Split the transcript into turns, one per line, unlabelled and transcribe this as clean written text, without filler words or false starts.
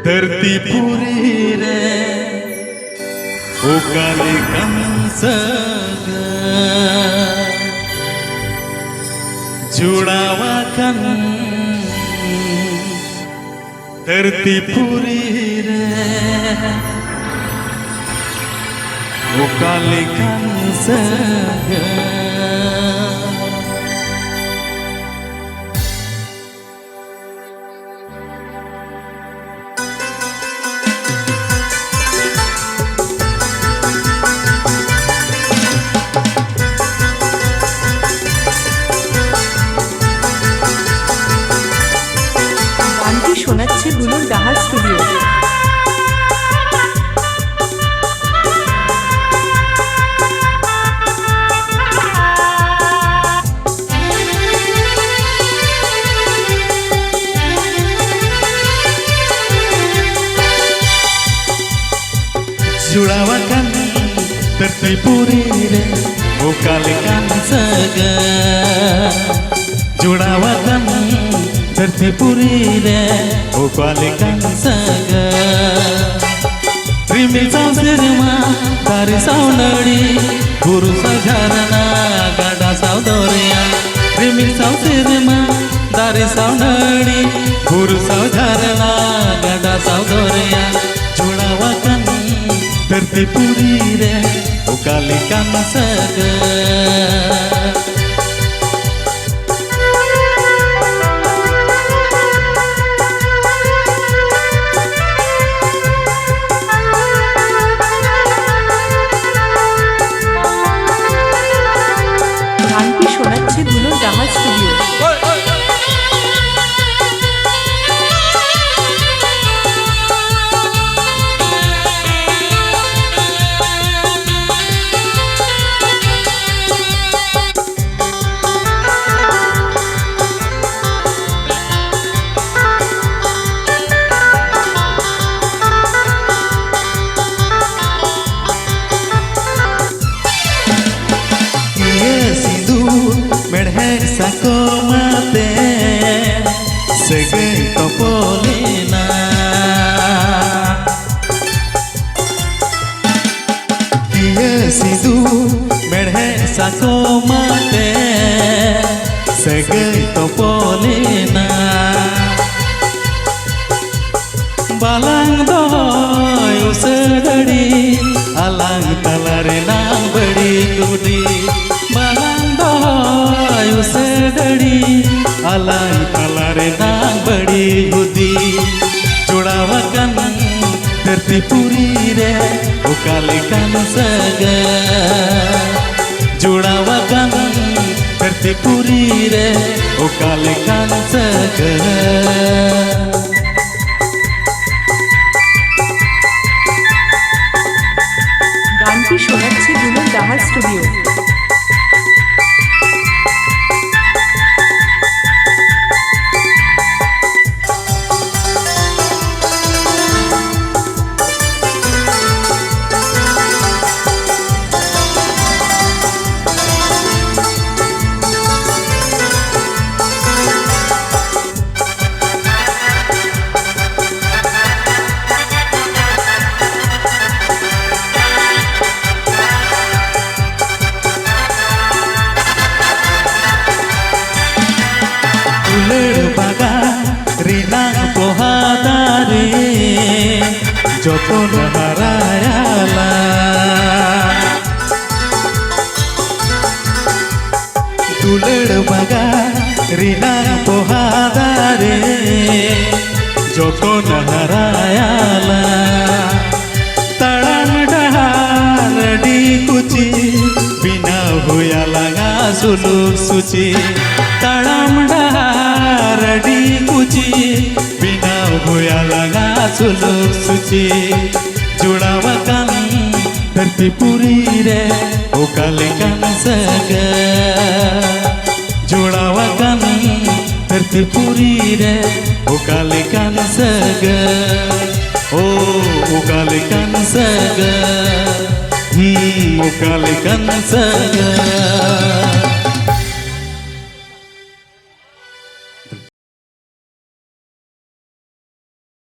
धरती पूरी रे ओकाले कंसग जुड़ावा कन धरती पूरी रे ओकाले कंसग
শোনাচ্ছে বুলুর ডাহার স্টুডিও।
जुड़ावा कन धरती पूरी रे ओकाले कंसग जुड़ावा कन धरती पूरी रे ओकाले कंसग रिमिल सावसेरमा तारी सावनडी गुरु सझारना गाडा सावदोरिया रिमिल सावसेरमा तारी सावनडी गुरु सझारना गाडा सावदोरिया जुड़ावा कन धरती पूरी रे ओकाले कंसग
গানটি শোনাচ্ছে বুলুর ডাহার studio.
Sako mate sege topolina Kiye sidu medhe sako mate sege topolina Balang doy usedadi alang talare nang badi tudi Balang doy usedadi alang talare nang badi tudi जुड़ावा कन धरती पूरी रे ओकाले कंसग जुड़ावा कन धरती पूरी रे ओकाले कंसग
গানটি শোনাচ্ছে বুলুর ডাহার স্টুডিও।
बागा रीना पोहादारे जतन हारायाला दुलड़ बागा रीना पोहादारे जतन हारायाला तड़न डहार डी कुची बिना हुया लगा सुलूर सुची तड़म डहार डी कुची बिना हुया लगा सुलूर सुची जुड़ावा कन धरती पूरी रे ओकाले कंसग जुड़ावा कन धरती पूरी रे ओकाले कंसग ओ ओकाले कंसग ओकाले कंसग